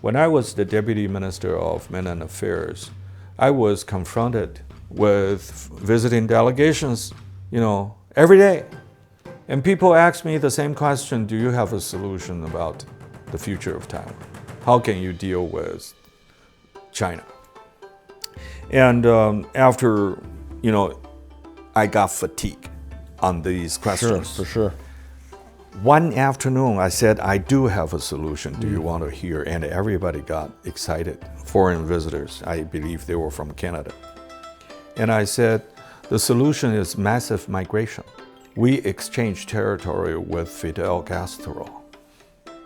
When I was the Deputy Minister of Mainland Affairs, I was confronted with visiting delegations, every day. And people ask me the same question, do you have a solution about the future of Taiwan? How can you deal with China? And after, I got fatigued on these questions. Sure, for sure. One afternoon, I said, I do have a solution. Do you want to hear? And everybody got excited. Foreign visitors, I believe they were from Canada. And I said, the solution is massive migration. We exchange territory with Fidel Castro.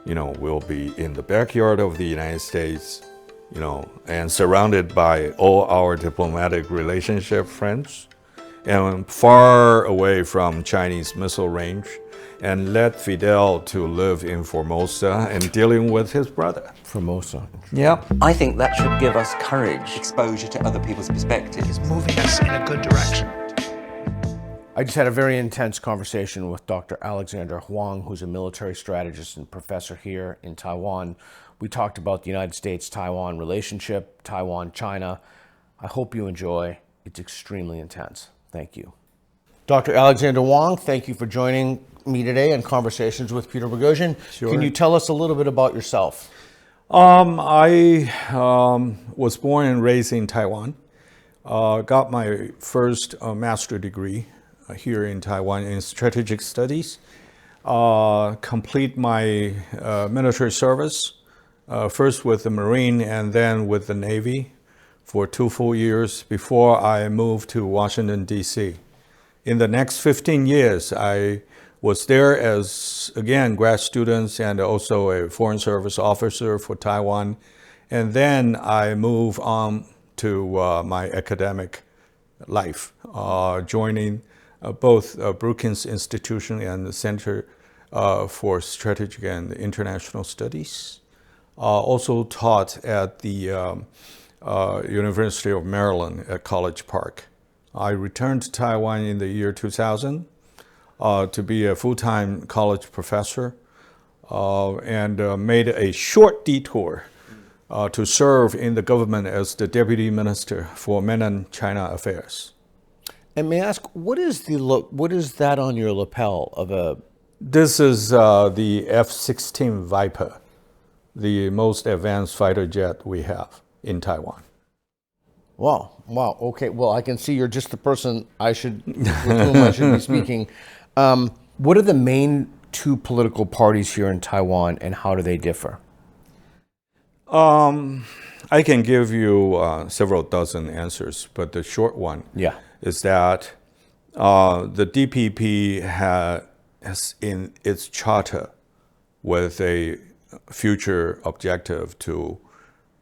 We'll be in the backyard of the United States, and surrounded by all our diplomatic relationship friends, and far away from Chinese missile range, and let Fidel to live in Formosa and dealing with his brother. Formosa. Yeah. I think that should give us courage, exposure to other people's perspectives. Moving us in a good direction. I just had a very intense conversation with Dr. Alexander Huang, who's a military strategist and professor here in Taiwan. We talked about the United States-Taiwan relationship, Taiwan-China. I hope you enjoy. It's extremely intense. Thank you. Dr. Alexander Huang, thank you for joining me today on Conversations with Peter Boghossian. Sure. Can you tell us a little bit about yourself? I was born and raised in Taiwan. Got my first master's degree here in Taiwan in Strategic Studies. Complete my military service, first with the Marine and then with the Navy for 2 full years before I moved to Washington, D.C. In the next 15 years, I was there as, again, grad students and also a Foreign Service officer for Taiwan. And then I moved on to my academic life, joining both Brookings Institution and the Center for Strategic and International Studies. Also taught at the University of Maryland at College Park. I returned to Taiwan in the year 2000 to be a full-time college professor and made a short detour to serve in the government as the Deputy Minister for Mainland China Affairs. And may I ask, what is that on your lapel of a? This is the F-16 Viper, the most advanced fighter jet we have in Taiwan. Wow. Okay. Well, I can see you're just the person with whom I should be speaking. What are the main two political parties here in Taiwan, and how do they differ? I can give you several dozen answers, but the short one is that the DPP has in its charter with a future objective to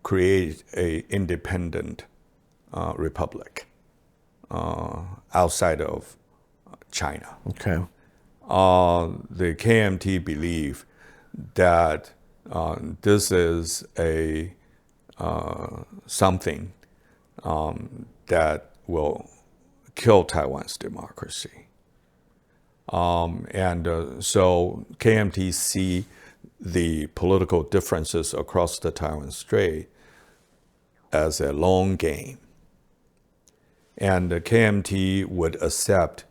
create an independent republic outside of China. Okay. The KMT believe that this is a something that will kill Taiwan's democracy. So KMT see the political differences across the Taiwan Strait as a long game. And the KMT would accept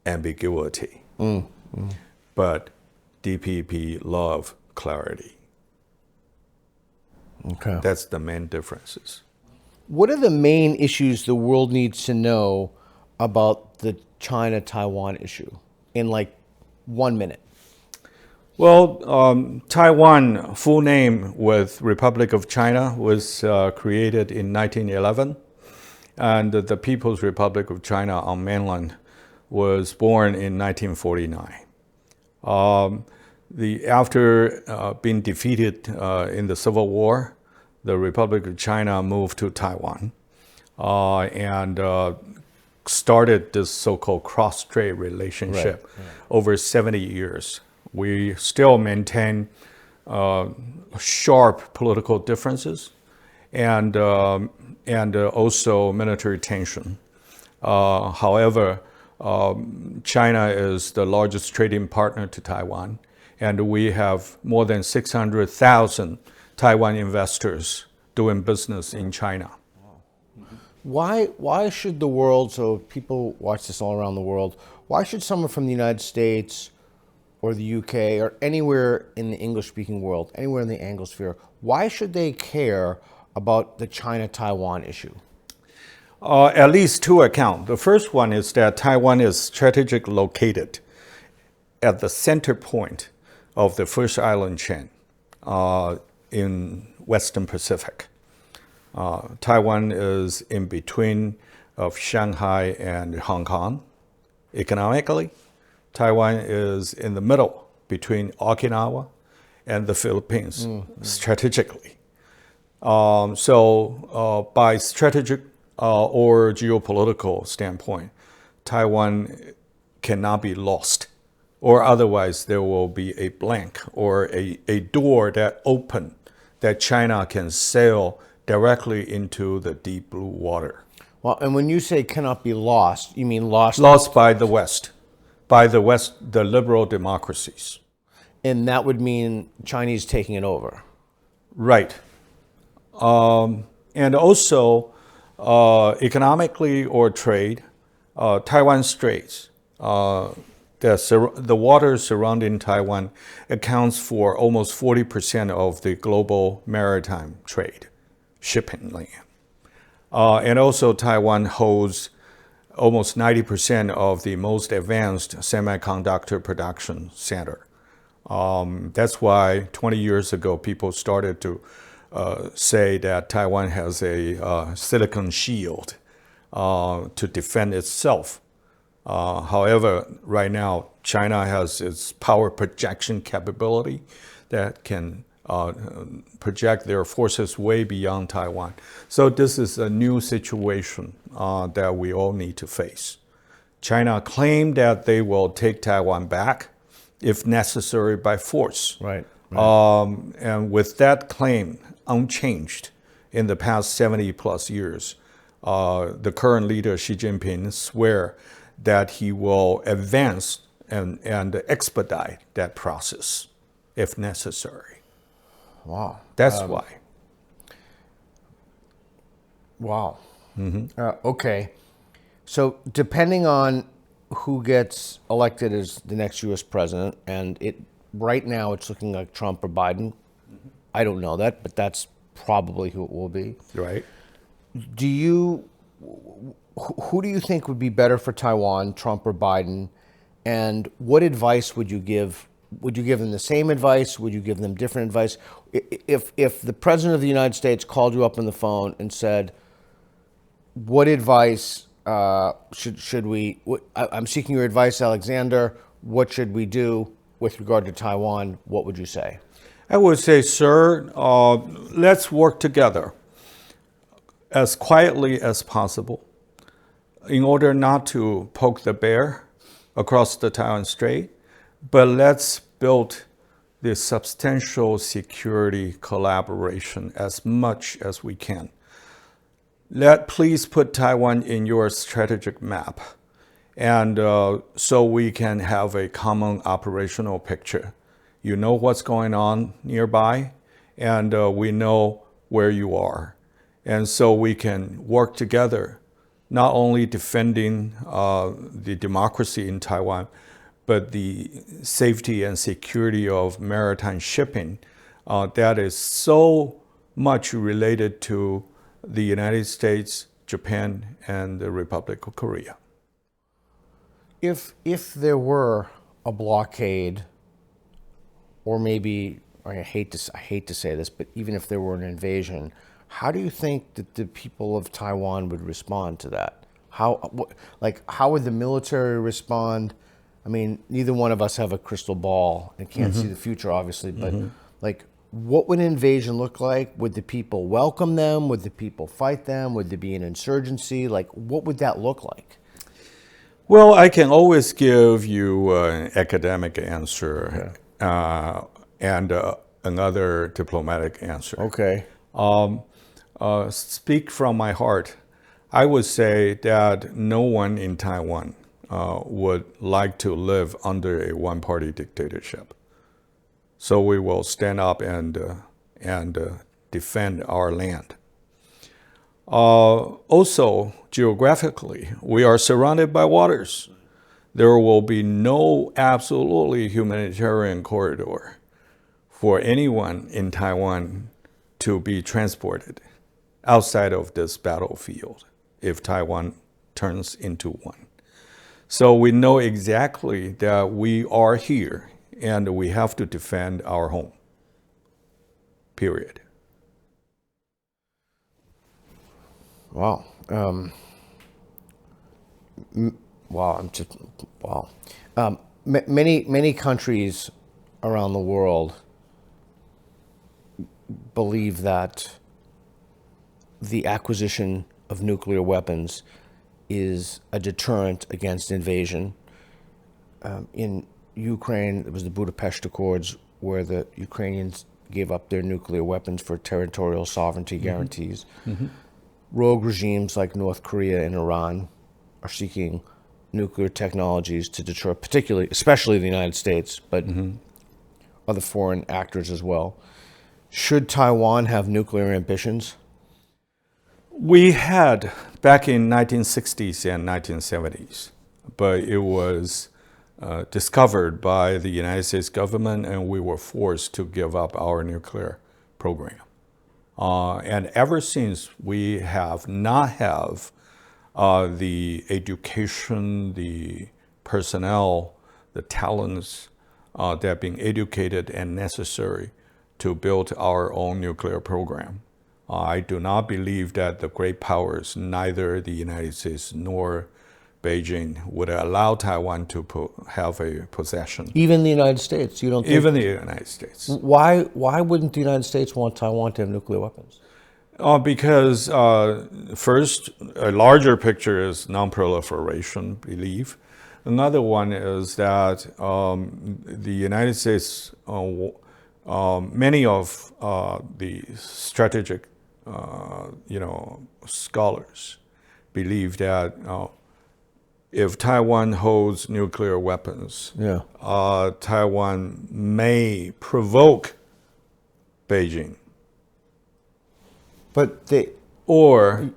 ambiguity. But DPP love clarity. Okay. That's the main differences. What are the main issues the world needs to know about the China-Taiwan issue in 1 minute? Well, Taiwan, full name with Republic of China, was created in 1911. And the People's Republic of China on mainland was born in 1949. After being defeated in the Civil War, the Republic of China moved to Taiwan and started this so-called cross-strait relationship over 70 years. We still maintain sharp political differences and also military tension. However, China is the largest trading partner to Taiwan, and we have more than 600,000 Taiwan investors doing business in China. Why should the world, so people watch this all around the world, why should someone from the United States or the UK or anywhere in the English-speaking world, anywhere in the Anglosphere, why should they care about the China-Taiwan issue? At least two accounts. The first one is that Taiwan is strategically located at the center point of the first island chain in Western Pacific. Taiwan is in between of Shanghai and Hong Kong. Economically, Taiwan is in the middle between Okinawa and the Philippines, strategically. So by strategic or geopolitical standpoint, Taiwan cannot be lost, or otherwise there will be a blank or a door that open that China can sail directly into the deep blue water. Well, and when you say cannot be lost, you mean lost? Lost by the West, the liberal democracies. And that would mean Chinese taking it over. Right. And also, economically or trade, Taiwan Straits, the water surrounding Taiwan accounts for almost 40% of the global maritime trade, shipping lane. And also Taiwan holds almost 90% of the most advanced semiconductor production center. That's why 20 years ago, people started to say that Taiwan has a silicon shield to defend itself. However, right now, China has its power projection capability that can project their forces way beyond Taiwan. So this is a new situation that we all need to face. China claimed that they will take Taiwan back if necessary by force. Right. And with that claim unchanged in the past 70 plus years, the current leader, Xi Jinping, swear that he will advance and expedite that process if necessary. Wow. That's why. Wow. Okay. So depending on who gets elected as the next U.S. president, and right now it's looking like Trump or Biden. I don't know that, but that's probably who it will be. Right. Who do you think would be better for Taiwan, Trump or Biden? And what advice would you give? Would you give them the same advice? Would you give them different advice? If the president of the United States called you up on the phone and said, what advice should we, I'm seeking your advice, Alexander, what should we do with regard to Taiwan? What would you say? I would say, sir, let's work together as quietly as possible in order not to poke the bear across the Taiwan Strait, but let's build this substantial security collaboration as much as we can. Please put Taiwan in your strategic map, and so we can have a common operational picture. You know what's going on nearby, and we know where you are. And so we can work together, not only defending the democracy in Taiwan, but the safety and security of maritime shipping that is so much related to the United States, Japan, and the Republic of Korea. If there were a blockade, or maybe, I hate to say this, but even if there were an invasion, how do you think that the people of Taiwan would respond to that? How would the military respond? I mean, neither one of us have a crystal ball and can't see the future, obviously, but what would an invasion look like? Would the people welcome them? Would the people fight them? Would there be an insurgency? What would that look like? Well, I can always give you an academic answer and another diplomatic answer. Okay. Speak from my heart. I would say that no one in Taiwan would like to live under a one-party dictatorship. So we will stand up and and defend our land. Also, geographically, we are surrounded by waters. There will be no absolutely humanitarian corridor for anyone in Taiwan to be transported outside of this battlefield if Taiwan turns into one. So we know exactly that we are here and we have to defend our home, period. Wow. Many countries around the world believe that the acquisition of nuclear weapons is a deterrent against invasion. In Ukraine, it was the Budapest Accords where the Ukrainians gave up their nuclear weapons for territorial sovereignty guarantees. Mm-hmm. Rogue regimes like North Korea and Iran are seeking nuclear technologies to deter, especially the United States, but other foreign actors as well. Should Taiwan have nuclear ambitions? We had back in 1960s and 1970s, but it was discovered by the United States government, and we were forced to give up our nuclear program. And ever since, we have not have the education, the personnel, the talents that are being educated and necessary to build our own nuclear program. I do not believe that the great powers, neither the United States nor Beijing, would allow Taiwan to have a possession. Even the United States, you don't think? Even the United States. Why wouldn't the United States want Taiwan to have nuclear weapons? Because first, a larger picture is non-proliferation belief. Another one is that the United States, many of the strategic, scholars believe that if Taiwan holds nuclear weapons, Taiwan may provoke Beijing. But or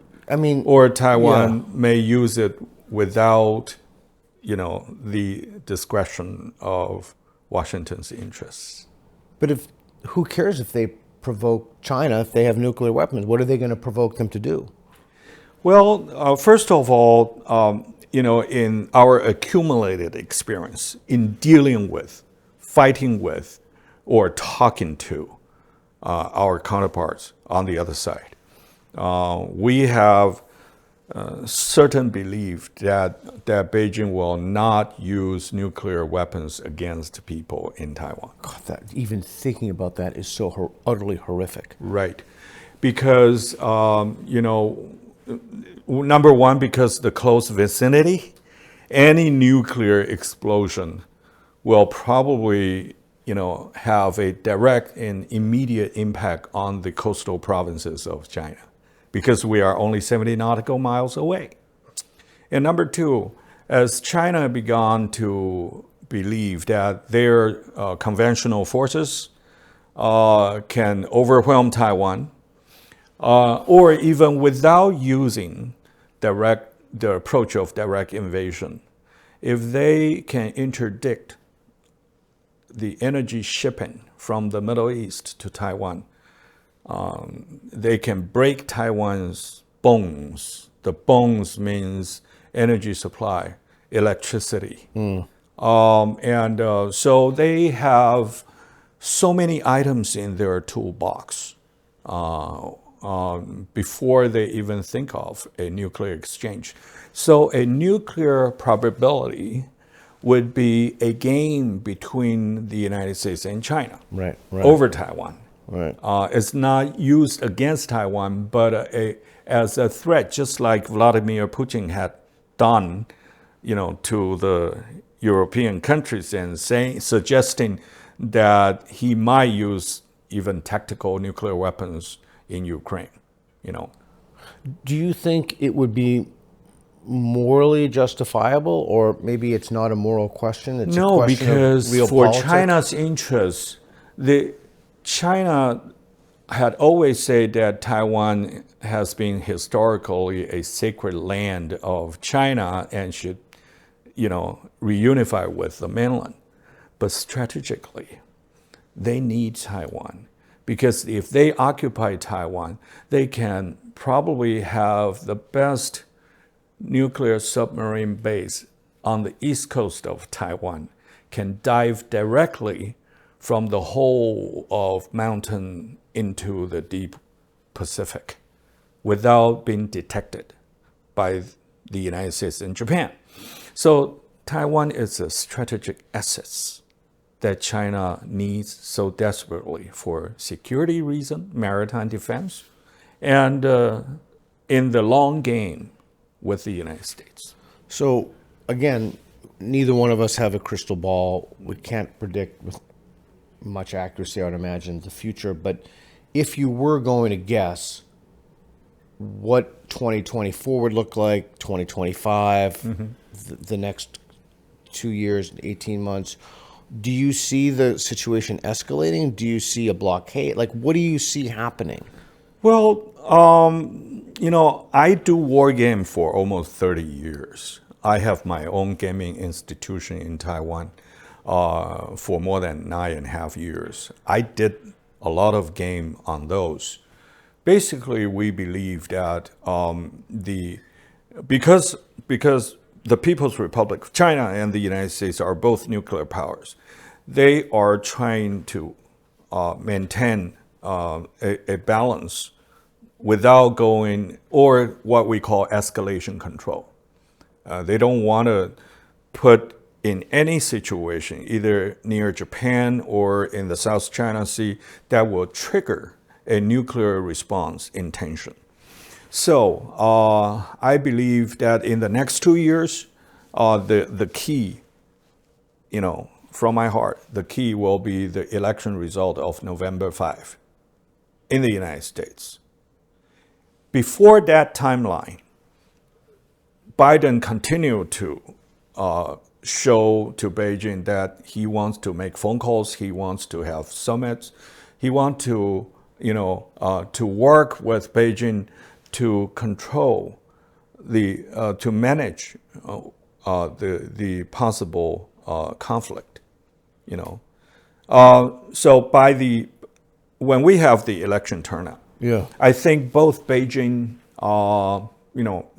Taiwan may use it without, the discretion of Washington's interests. But who cares if they provoke China if they have nuclear weapons? What are they going to provoke them to do? Well, first of all, in our accumulated experience in dealing with, fighting with, or talking to our counterparts on the other side, we have certain belief that Beijing will not use nuclear weapons against people in Taiwan. God, even thinking about that is so utterly horrific. Right. Because, number one, because the close vicinity, any nuclear explosion will probably, have a direct and immediate impact on the coastal provinces of China, because we are only 70 nautical miles away. And number two, as China began to believe that their conventional forces can overwhelm Taiwan, or even without using the approach of direct invasion, if they can interdict the energy shipping from the Middle East to Taiwan, they can break Taiwan's bones. The bones means energy supply, electricity. So they have so many items in their toolbox before they even think of a nuclear exchange. So a nuclear probability would be a game between the United States and China over Taiwan. Right. It's not used against Taiwan, but as a threat, just like Vladimir Putin had done, to the European countries and suggesting that he might use even tactical nuclear weapons in Ukraine. Do you think it would be morally justifiable, or maybe it's not a moral question? It's no, a question because of real for politics? China's interests, China had always said that Taiwan has been historically a sacred land of China and should, reunify with the mainland. But strategically, they need Taiwan because if they occupy Taiwan, they can probably have the best nuclear submarine base on the east coast of Taiwan, can dive directly from the whole of mountain into the deep Pacific without being detected by the United States and Japan. So Taiwan is a strategic asset that China needs so desperately for security reason, maritime defense, and in the long game with the United States. So again, neither one of us have a crystal ball. We can't predict with much accuracy, I would imagine, the future. But if you were going to guess what 2024 would look like, 2025, the next 2 years, 18 months, do you see the situation escalating? Do you see a blockade? Like, what do you see happening? Well, I do war game for almost 30 years. I have my own gaming institution in Taiwan for more than 9.5 years. I did a lot of game on those. Basically, we believe that because the People's Republic of China and the United States are both nuclear powers, they are trying to maintain a balance without going, or what we call escalation control. They don't want to put in any situation, either near Japan or in the South China Sea, that will trigger a nuclear response in tension. So I believe that in the next 2 years, the key, from my heart, the key will be the election result of November 5 in the United States. Before that timeline, Biden continued to show to Beijing that he wants to make phone calls, he wants to have summits, he wants to, to work with Beijing to control to manage the possible conflict, So when we have the election turnout, I think both Beijing,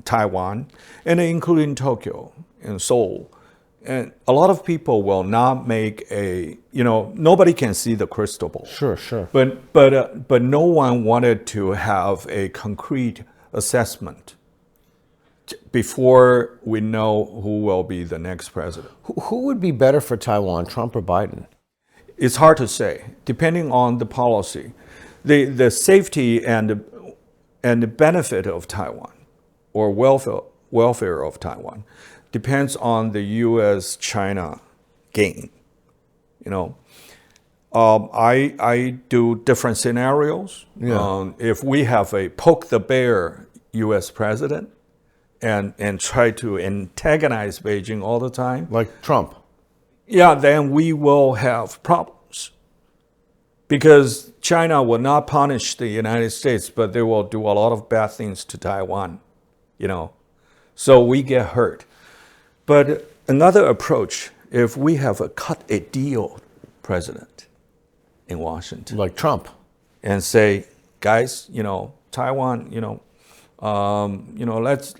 Taiwan, and including Tokyo and Seoul, and a lot of people will not make nobody can see the crystal ball. Sure. But no one wanted to have a concrete assessment before we know who will be the next president. Who would be better for Taiwan, Trump or Biden? It's hard to say, depending on the policy. The safety and the benefit of Taiwan, or welfare of Taiwan, depends on the U.S.-China game. I do different scenarios. If we have a poke the bear U.S. president and try to antagonize Beijing all the time, like Trump, then we will have problems. Because China will not punish the United States, but they will do a lot of bad things to Taiwan, So we get hurt. But another approach, if we have a cut a deal president in Washington, like Trump, and say, guys, Taiwan,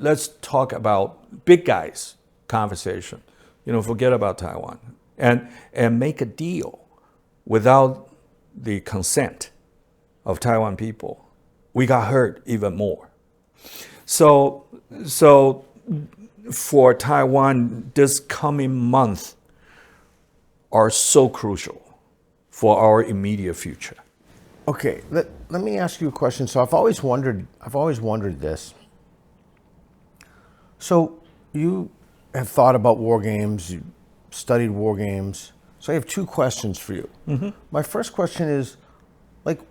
let's talk about big guys conversation, forget about Taiwan, and make a deal without the consent of Taiwan people, we got hurt even more. So for Taiwan, this coming month are so crucial for our immediate future. Okay, let me ask you a question. So I've always wondered this. So you have thought about war games, you studied war games. So I have two questions for you. My first question is,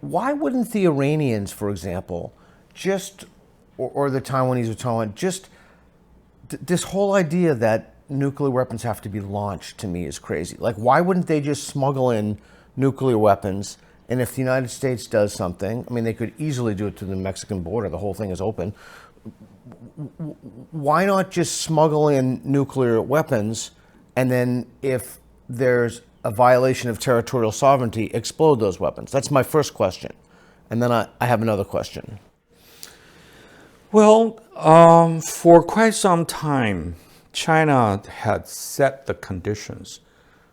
why wouldn't the Iranians, for example, or the Taiwanese or Taiwan, this whole idea that nuclear weapons have to be launched, to me, is crazy. Why wouldn't they just smuggle in nuclear weapons And if the United States does something, I mean, they could easily do it to the Mexican border. The whole thing is open. Why not just smuggle in nuclear weapons, and then if there's a violation of territorial sovereignty, explode those weapons? That's my first question. And then I have another question. Well, for quite some time, China had set the conditions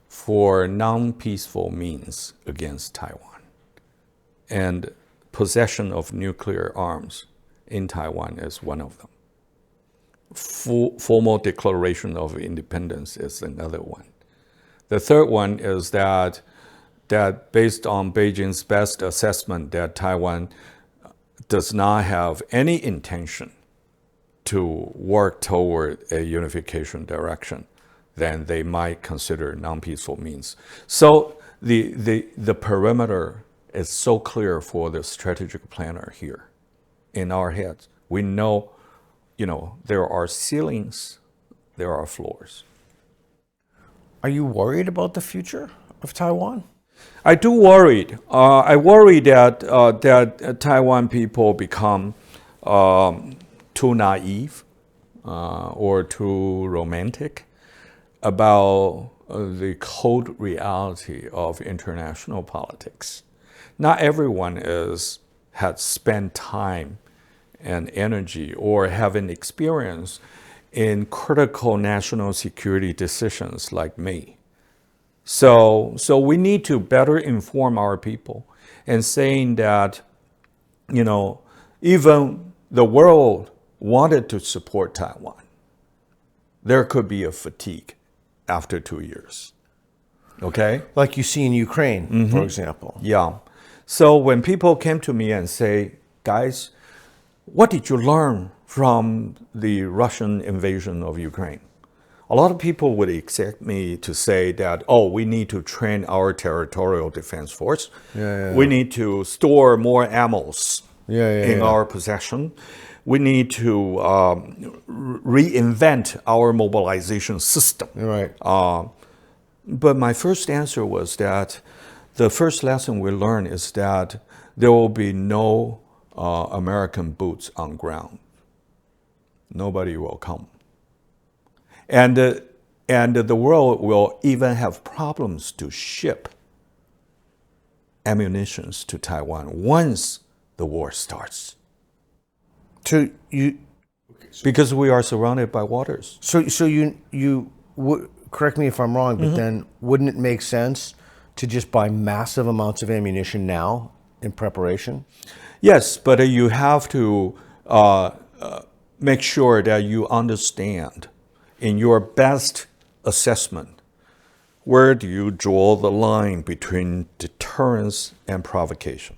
for non-peaceful means against Taiwan. And possession of nuclear arms in Taiwan is one of them. Formal declaration of independence is another one. The third one is that based on Beijing's best assessment that Taiwan does not have any intention to work toward a unification direction, then they might consider non-peaceful means. So the perimeter is so clear for the strategic planner here in our heads. We know, there are ceilings, there are floors. Are you worried about the future of Taiwan? I do worry. I worry that Taiwan people become too naive or too romantic about the cold reality of international politics. Not everyone has spent time and energy or have an experience in critical national security decisions like me. So we need to better inform our people and saying that, even the world wanted to support Taiwan, there could be a fatigue after 2 years. Okay? Like you see in Ukraine, for example. Yeah. So when people came to me and say, guys, what did you learn from the Russian invasion of Ukraine? A lot of people would expect me to say that, we need to train our territorial defense force. We need to store more ammos in our possession. We need to reinvent our mobilization system. Right. But my first answer was that the first lesson we learned is that there will be no American boots on ground. Nobody will come. And the world will even have problems to ship ammunitions to Taiwan once the war starts. Because we are surrounded by waters. So you correct me if I'm wrong, but then wouldn't it make sense to just buy massive amounts of ammunition now in preparation? Yes, but you have to make sure that you understand in your best assessment, where do you draw the line between deterrence and provocation?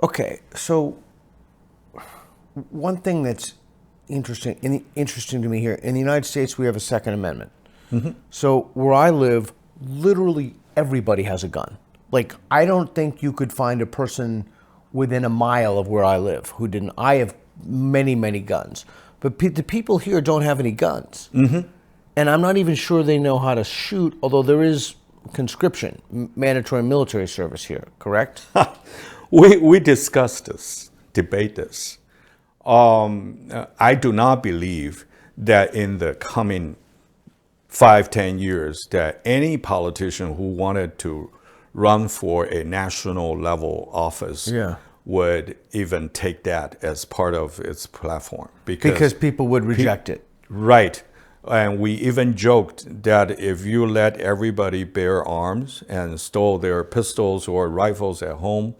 Okay, so one thing that's interesting to me here, in the United States, we have a Second Amendment. So where I live, literally everybody has a gun. Like, I don't think you could find a person within a mile of where I live who didn't. I have many, many guns. But the people here don't have any guns. And I'm not even sure they know how to shoot, although there is conscription, mandatory military service here, correct? We discussed this, debate this. I do not believe that in the coming 5-10 years that any politician who wanted to run for a national level office would even take that as part of its platform. Because people would reject it. Right. And we even joked that if you let everybody bear arms and store their pistols or rifles at home,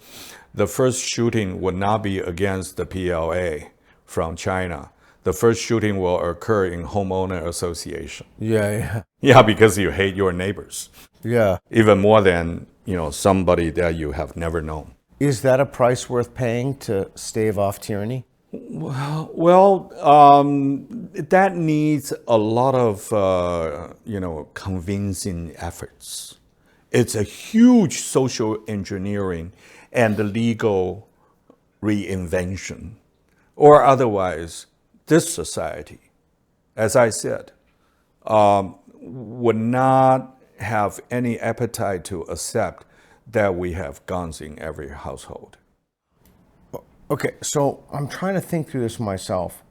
the first shooting would not be against the PLA from China. The first shooting will occur in homeowner association. Yeah, because you hate your neighbors. Even more than, somebody that you have never known. Is that a price worth paying to stave off tyranny? Well, that needs a lot of, convincing efforts. It's a huge social engineering and legal reinvention. Or otherwise, this society, as I said, would not have any appetite to accept that we have guns in every household. Okay, so I'm trying to think through this myself.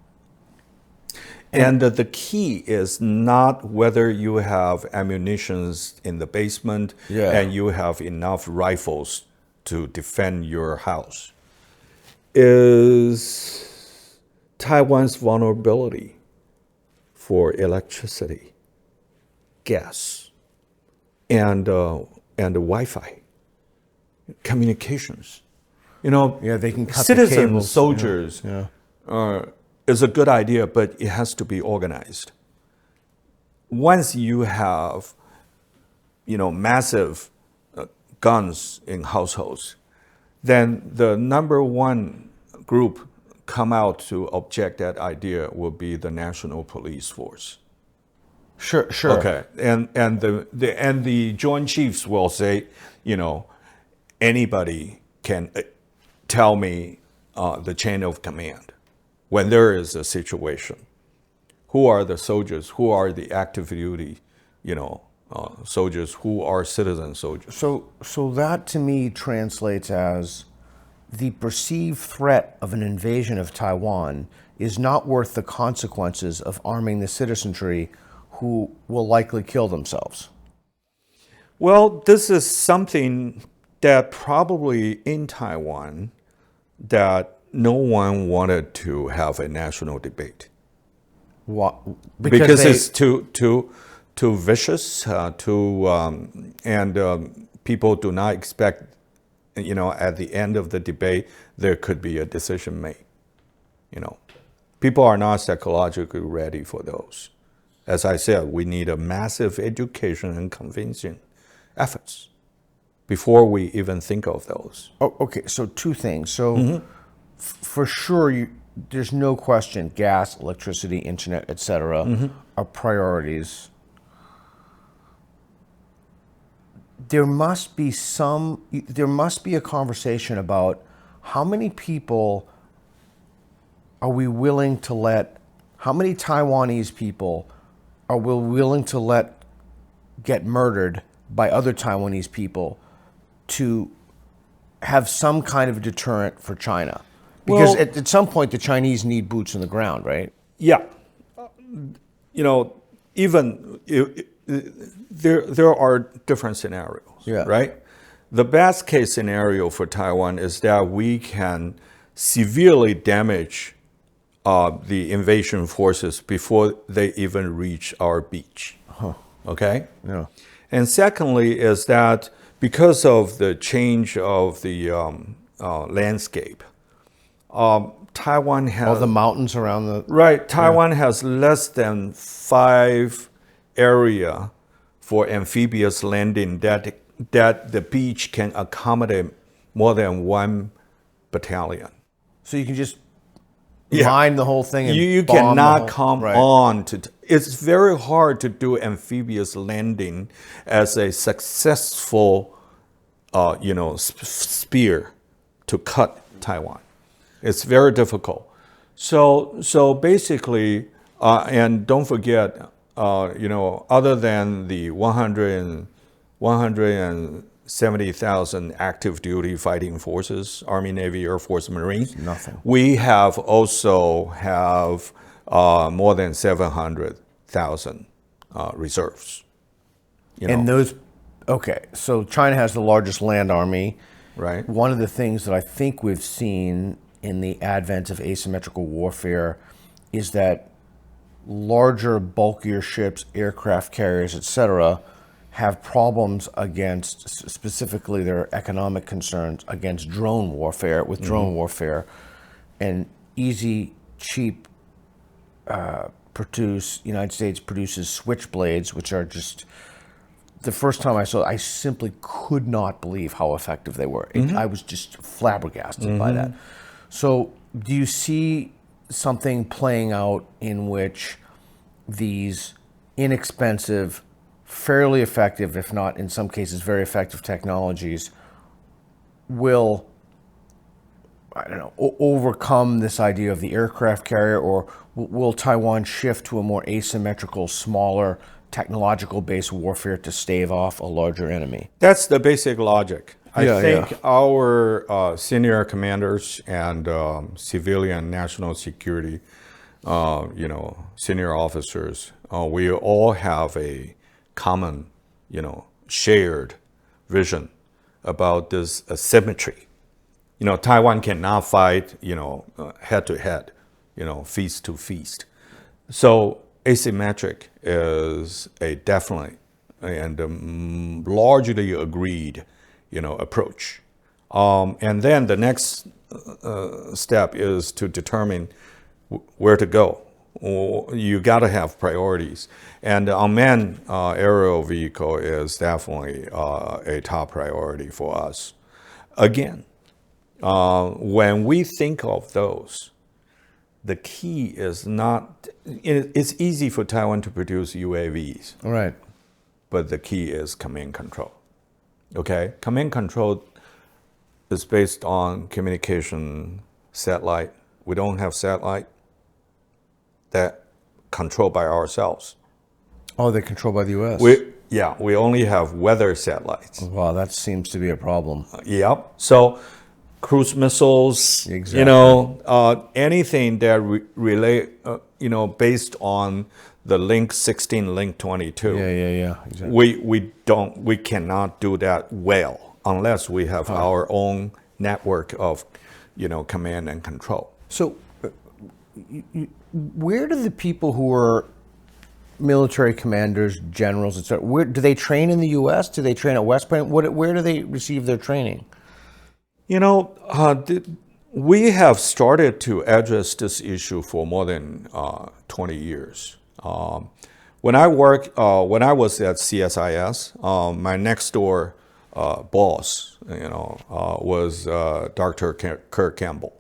And the key is not whether you have ammunitions in the basement and you have enough rifles to defend your house. Is Taiwan's vulnerability for electricity, gas, and Wi-Fi, communications. They can cut the citizen cables. soldiers is a good idea, but it has to be organized. Once you have, massive guns in households, then the number one group come out to object that idea will be the national police force. Sure. Okay, and the Joint Chiefs will say, anybody can tell me the chain of command when there is a situation. Who are the soldiers? Who are the active duty, soldiers? Who are citizen soldiers? So that to me translates as the perceived threat of an invasion of Taiwan is not worth the consequences of arming the citizenry who will likely kill themselves. Well, this is something that probably in Taiwan that no one wanted to have a national debate. What? Because it's too vicious, and people do not expect, at the end of the debate, there could be a decision made. People are not psychologically ready for those. As I said, we need a massive education and convincing efforts before we even think of those. Oh, okay, so two things. So for sure, there's no question gas, electricity, internet, etc. Are priorities. There must be a conversation about how many people are we willing to let, how many Taiwanese people are we willing to let get murdered by other Taiwanese people to have some kind of a deterrent for China? Because at some point the Chinese need boots on the ground, right? Yeah. Even there are different scenarios, right? The best case scenario for Taiwan is that we can severely damage the invasion forces before they even reach our beach. Okay? Yeah. And secondly is that because of the change of the landscape, Taiwan has... All the mountains around the... Right. Taiwan has less than 5 area for amphibious landing that the beach can accommodate more than 1 battalion. So you can just mine the whole thing and you bomb cannot come on to... It's very hard to do amphibious landing as a successful, spear to cut Taiwan. It's very difficult. So basically, and don't forget, other than the 170,000 active duty fighting forces, Army, Navy, Air Force, Marines, nothing. We have also have more than 700,000 reserves. And those, okay, so China has the largest land army. Right. One of the things that I think we've seen in the advent of asymmetrical warfare is that larger, bulkier ships, aircraft carriers, etc., have problems against, specifically their economic concerns, against drone warfare, with drone warfare. And easy, cheap, United States produces switchblades, which are just, the first time I saw it, I simply could not believe how effective they were. I was just flabbergasted by that. So do you see something playing out in which these inexpensive, fairly effective, if not in some cases very effective technologies will, overcome this idea of the aircraft carrier, or will Taiwan shift to a more asymmetrical, smaller, technological-based warfare to stave off a larger enemy? That's the basic logic. I think our senior commanders and civilian national security, senior officers, we all have a common, shared vision about this asymmetry. Taiwan cannot fight, head to head, feast to feast. So asymmetric is a definitely and largely agreed, approach. And then the next step is to determine where to go. You got to have priorities. And unmanned aerial vehicle is definitely a top priority for us. Again, when we think of those, the key is not, it's easy for Taiwan to produce UAVs. Right. But the key is command control. Okay? Command control is based on communication satellite. We don't have satellite that controlled by ourselves. Oh, they're controlled by the U.S.? We only have weather satellites. Wow, that seems to be a problem. Yep. So cruise missiles, Exactly. anything that relate, based on the Link 16, Link 22. Yeah, exactly. We cannot do that well unless we have our own network of, command and control. So, where do the people who are military commanders, generals, etc., where do they train in the U.S.? Do they train at West Point? Where do they receive their training? We have started to address this issue for more than 20 years. When I was at CSIS, my next door boss, was Dr. Kirk Campbell.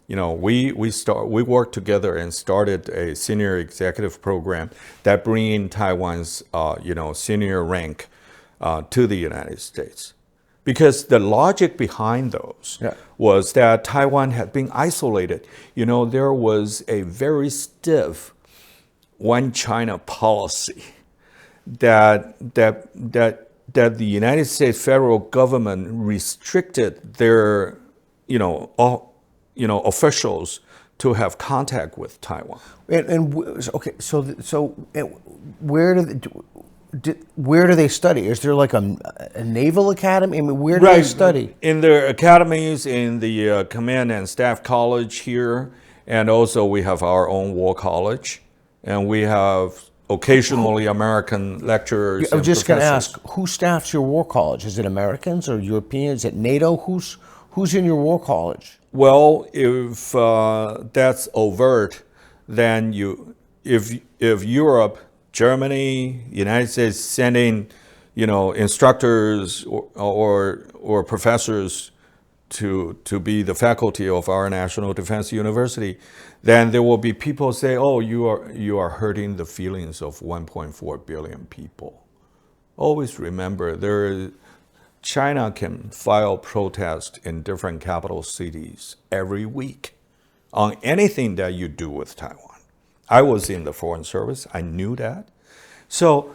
We worked together and started a senior executive program that bring in Taiwan's, senior rank to the United States. Because the logic behind those was that Taiwan had been isolated. There was a very stiff one China policy that the United States federal government restricted their, officials to have contact with Taiwan. So where do they study? Is there like a naval academy? I mean, where do they study? In the academies, in the Command and Staff College here, and also we have our own war college, and we have occasionally American lecturers. I was just going to ask, who staffs your war college? Is it Americans or Europeans? Is it NATO? Who's in your war college? Well, if that's overt, then if Europe, Germany, United States sending, instructors or professors to be the faculty of our National Defense University, then there will be people say, "Oh, you are hurting the feelings of 1.4 billion people." Always remember, China can file protest in different capital cities every week on anything that you do with Taiwan. I was in the Foreign Service. I knew that. So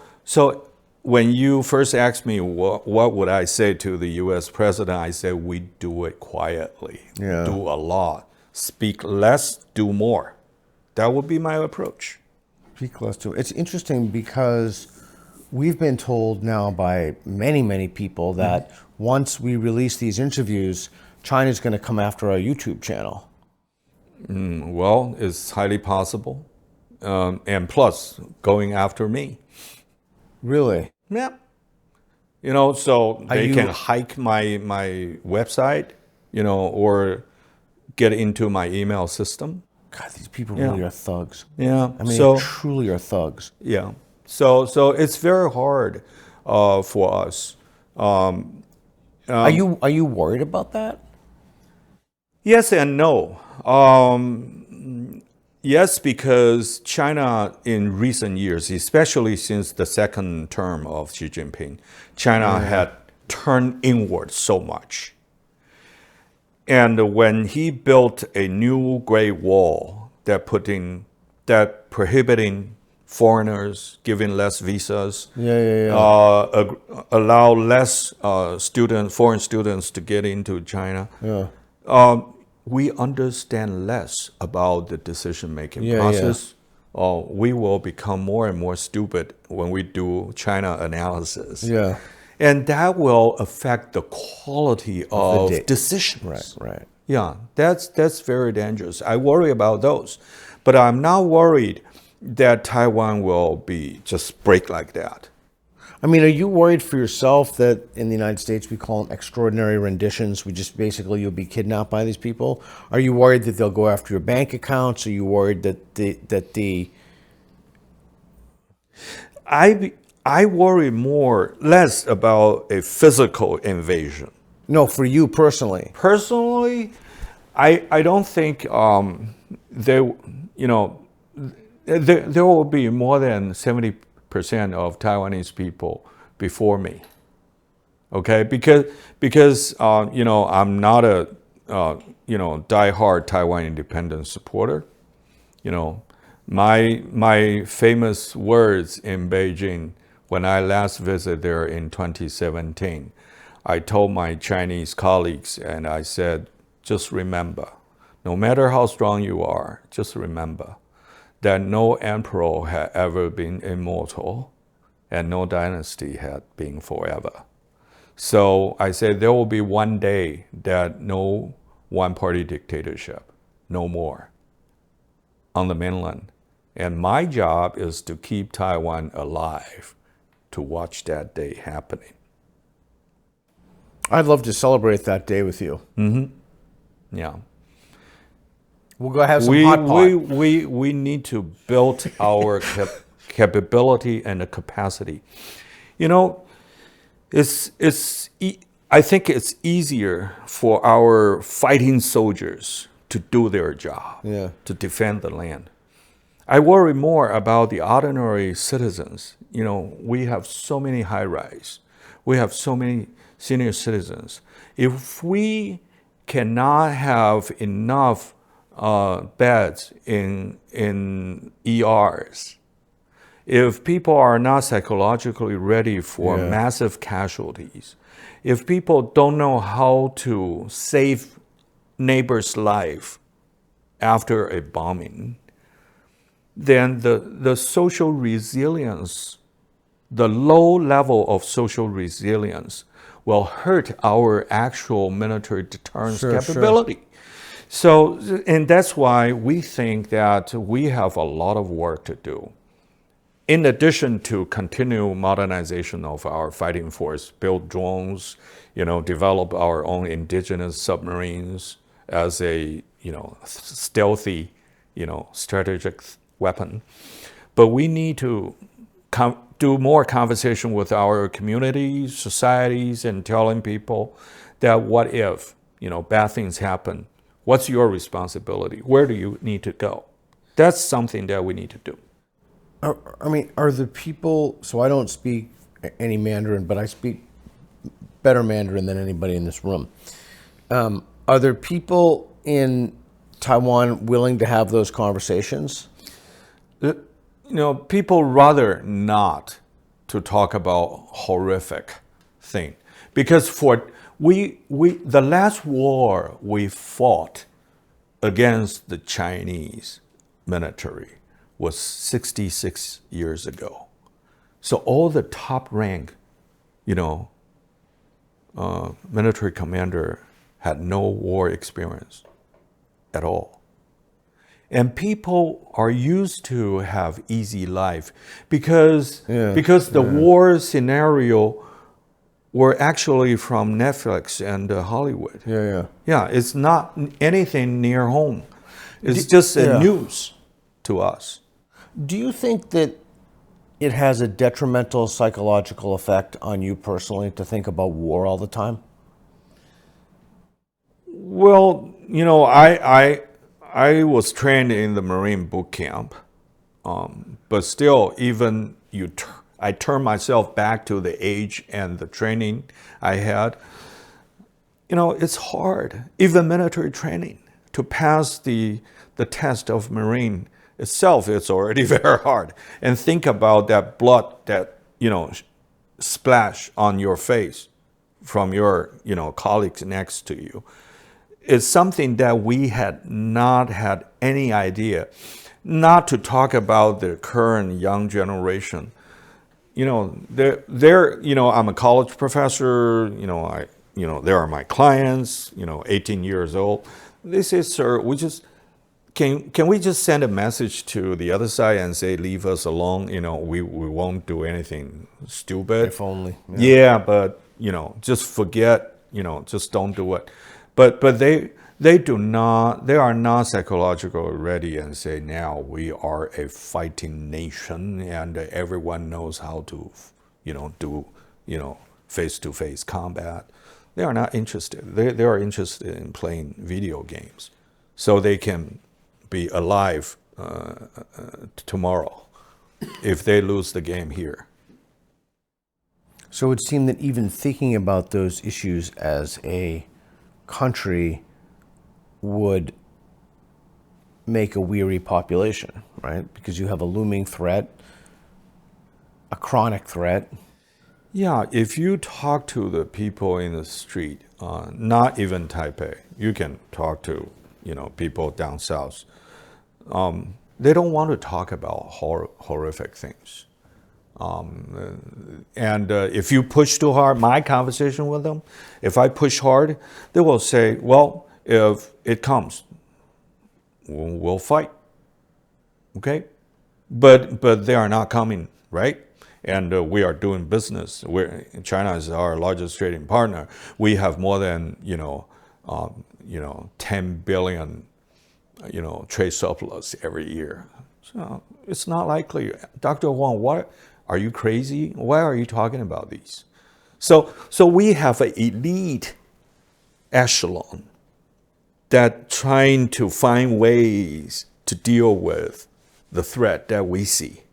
when you first asked me what would I say to the U.S. president, I said we do it quietly. Yeah. Do a lot. Speak less, do more. That would be my approach. Speak less to. It's interesting because we've been told now by many, many people that once we release these interviews, China's going to come after our YouTube channel. Well, it's highly possible. And plus, going after me. Really? Yeah. So they can hike my website, or get into my email system. God, these people really are thugs. Yeah. I mean, they truly are thugs. Yeah. So it's very hard for us. Are you worried about that? Yes and no. Yes, because China in recent years, especially since the second term of Xi Jinping, China had turned inward so much. And when he built a new Great Wall that prohibiting foreigners, giving less visas, allow less foreign students to get into China. We understand less about the decision-making process. We will become more and more stupid when we do China analysis. And that will affect the quality of decisions. Right. Yeah, that's very dangerous. I worry about those. But I'm not worried that Taiwan will be just break like that. I mean, are you worried for yourself that in the United States we call them extraordinary renditions? We just basically you'll be kidnapped by these people. Are you worried that they'll go after your bank accounts? Are you worried that I worry less about a physical invasion. No, for you personally. Personally, I don't think there will be more than 70% of Taiwanese people before me. Okay, because I'm not a diehard Taiwan independence supporter. My famous words in Beijing when I last visited there in 2017, I told my Chinese colleagues and I said, just remember, no matter how strong you are, just remember that no emperor had ever been immortal and no dynasty had been forever. So I said there will be one day that no one-party dictatorship, no more, on the mainland. And my job is to keep Taiwan alive, to watch that day happening. I'd love to celebrate that day with you. Yeah. We'll go have some hot pot. We need to build our capability and the capacity. I think it's easier for our fighting soldiers to do their job, to defend the land. I worry more about the ordinary citizens. We have so many high-rise. We have so many senior citizens. If we cannot have enough beds in ERs, if people are not psychologically ready for massive casualties, if people don't know how to save neighbor's life after a bombing, then the social resilience, the low level of social resilience will hurt our actual military deterrence capability. So, and that's why we think that we have a lot of work to do. In addition to continue modernization of our fighting force, build drones, develop our own indigenous submarines as a, stealthy, strategic weapon. But we need to do more conversation with our communities, societies, and telling people that what if, bad things happen, what's your responsibility? Where do you need to go? That's something that we need to do. Are the people, so I don't speak any Mandarin, but I speak better Mandarin than anybody in this room. Are there people in Taiwan willing to have those conversations? People rather not to talk about horrific thing, because the last war we fought against the Chinese military was 66 years ago. So all the top rank, military commander had no war experience at all. And people are used to have easy life because the war scenario were actually from Netflix and Hollywood. Yeah, it's not anything near home. It's just news to us. Do you think that it has a detrimental psychological effect on you personally to think about war all the time? Well, I was trained in the Marine boot camp, but still, even I turn myself back to the age and the training I had. It's hard, even military training, to pass the test of Marine itself is already very hard. And think about that blood that, splash on your face from your, colleagues next to you. It's something that we had not had any idea, not to talk about the current young generation. I'm a college professor, there are my clients, 18 years old. They say, sir, can we just send a message to the other side and say, leave us alone? We won't do anything stupid. If only. Yeah, but, just forget, just don't do it. But they are not psychologically ready and say, now we are a fighting nation and everyone knows how to, do, face-to-face combat. They are not interested. They are interested in playing video games so they can be alive tomorrow if they lose the game here. So it would seem that even thinking about those issues as a country would make a weary population, right? Because you have a looming threat, a chronic threat. Yeah, if you talk to the people in the street, not even Taipei, you can talk to, people down south. They don't want to talk about horrific things. And if you push too hard, my conversation with them, if I push hard, they will say, well, if it comes, we'll fight. Okay? But they are not coming, right? And we are doing business. China is our largest trading partner. We have more than 10 billion trade surplus every year. So it's not likely. Dr. Huang, what are you crazy? Why are you talking about these? So we have an elite echelon that trying to find ways to deal with the threat that we see.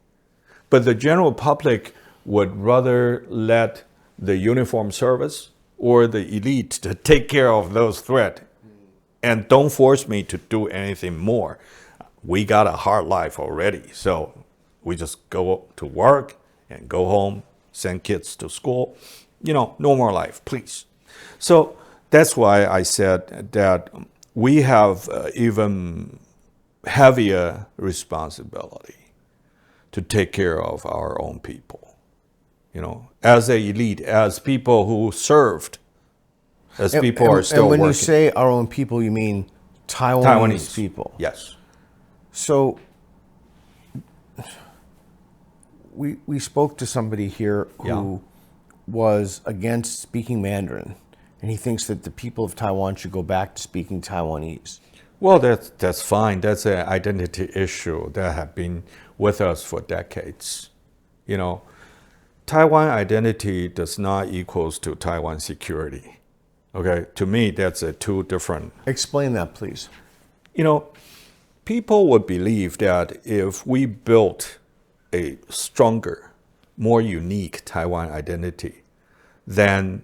But the general public would rather let the uniformed service or the elite to take care of those threats. And don't force me to do anything more. We got a hard life already. So we just go to work and go home, send kids to school. No more life, please. So that's why I said that we have even heavier responsibility to take care of our own people, as an elite, as people who served, as people are still working. And when you say our own people, you mean Taiwanese people? Yes. So we spoke to somebody here who was against speaking Mandarin, and he thinks that the people of Taiwan should go back to speaking Taiwanese. Well, that's fine. That's an identity issue that have been with us for decades. Taiwan identity does not equals to Taiwan security. Okay, to me, that's two different. Explain that, please. People would believe that if we built a stronger, more unique Taiwan identity, then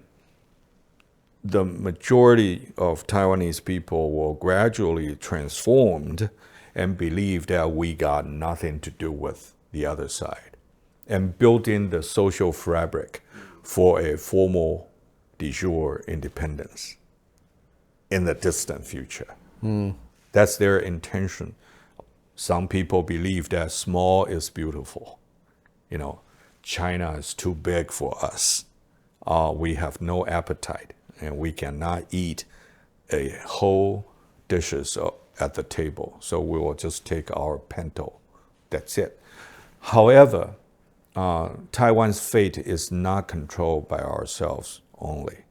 the majority of Taiwanese people will gradually transformed and believe that we got nothing to do with the other side and built in the social fabric for a formal de jure independence in the distant future. That's their intention. Some people believe that small is beautiful. China is too big for us. We have no appetite and we cannot eat a whole dishes at the table. So we will just take our bento. That's it. However, Taiwan's fate is not controlled by ourselves only.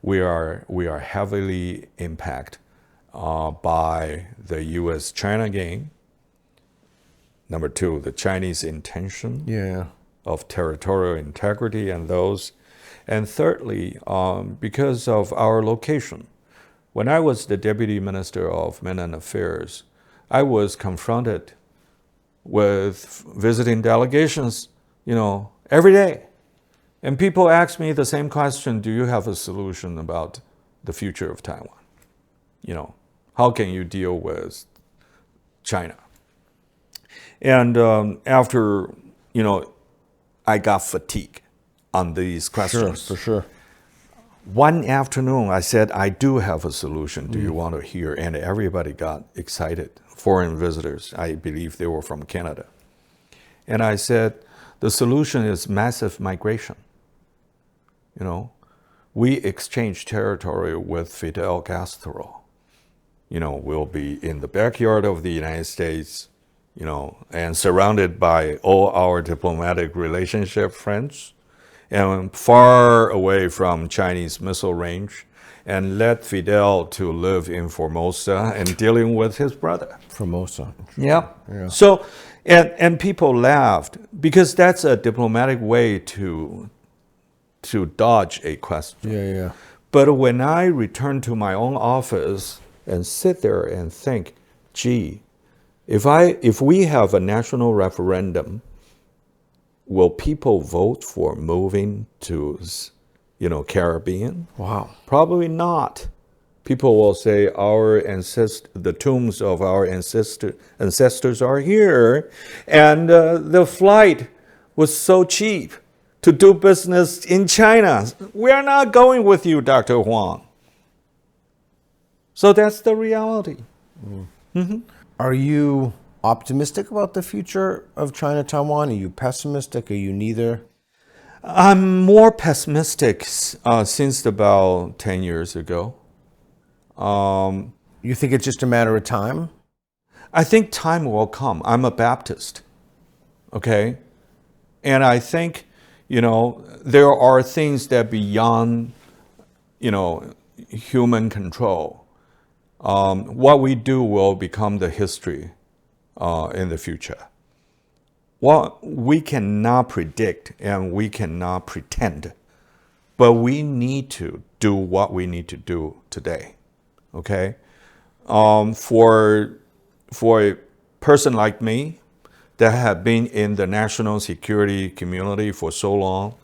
We are heavily impacted by the U.S.-China game. Number two, the Chinese intention of territorial integrity and those. And thirdly, because of our location. When I was the Deputy Minister of Mainland Affairs, I was confronted with visiting delegations, every day. And people ask me the same question, do you have a solution about the future of Taiwan? How can you deal with China? And after, I got fatigue on these questions. For sure. One afternoon, I said, I do have a solution. Do you want to hear? And everybody got excited. Foreign visitors, I believe they were from Canada. And I said, the solution is massive migration. We exchange territory with Fidel Castro. We'll be in the backyard of the United States, and surrounded by all our diplomatic relationship friends, and far away from Chinese missile range, and let Fidel to live in Formosa and dealing with his brother. Formosa. Yeah. So, and people laughed because that's a diplomatic way to dodge a question. Yeah. But when I return to my own office and sit there and think, gee, if we have a national referendum, will people vote for moving to, Caribbean? Wow. Probably not. People will say the tombs of our ancestors are here, and the flight was so cheap to do business in China. We are not going with you, Dr. Huang. So that's the reality. Are you optimistic about the future of China-Taiwan? Are you pessimistic? Are you neither? I'm more pessimistic since about 10 years ago. You think it's just a matter of time? I think time will come. I'm a Baptist, okay? And I think, there are things that beyond, human control. What we do will become the history in the future. Well, we cannot predict and we cannot pretend, but we need to do what we need to do today, okay? For a person like me that have been in the national security community for so long,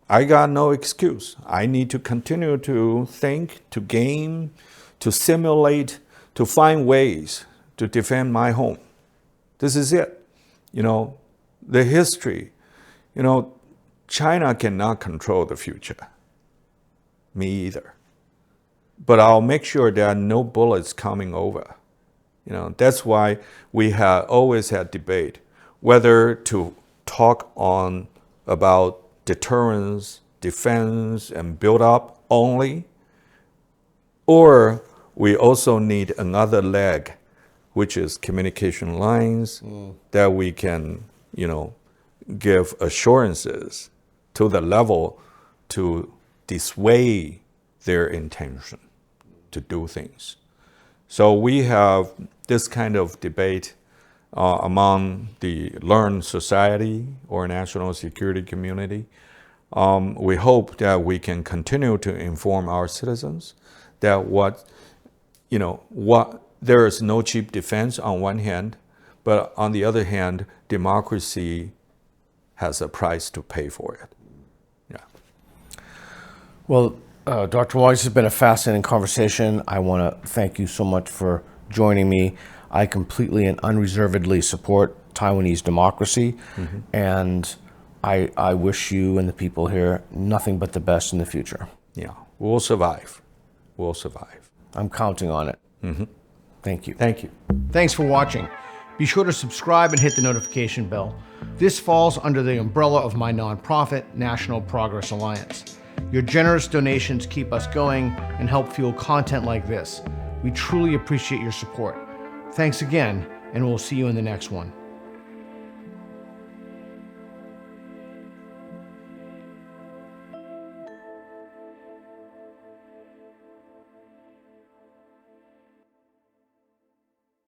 I got no excuse. I need to continue to think, to game, to simulate, to find ways to defend my home. This is it. The history, China cannot control the future. Me either. But I'll make sure there are no bullets coming over. That's why we have always had debate whether to talk about deterrence, defense, and build up only, or we also need another leg, which is communication lines that we can, give assurances to the level to dissuade their intention to do things. So we have this kind of debate among the learned society or national security community. We hope that we can continue to inform our citizens that there is no cheap defense on one hand, but on the other hand, democracy has a price to pay for it. Yeah. Well, Dr. Huang, this has been a fascinating conversation. I want to thank you so much for joining me. I completely and unreservedly support Taiwanese democracy, and I wish you and the people here nothing but the best in the future. Yeah, we'll survive. We'll survive. I'm counting on it. Thank you. Thank you. Thanks for watching. Be sure to subscribe and hit the notification bell. This falls under the umbrella of my nonprofit, National Progress Alliance. Your generous donations keep us going and help fuel content like this. We truly appreciate your support. Thanks again, and we'll see you in the next one.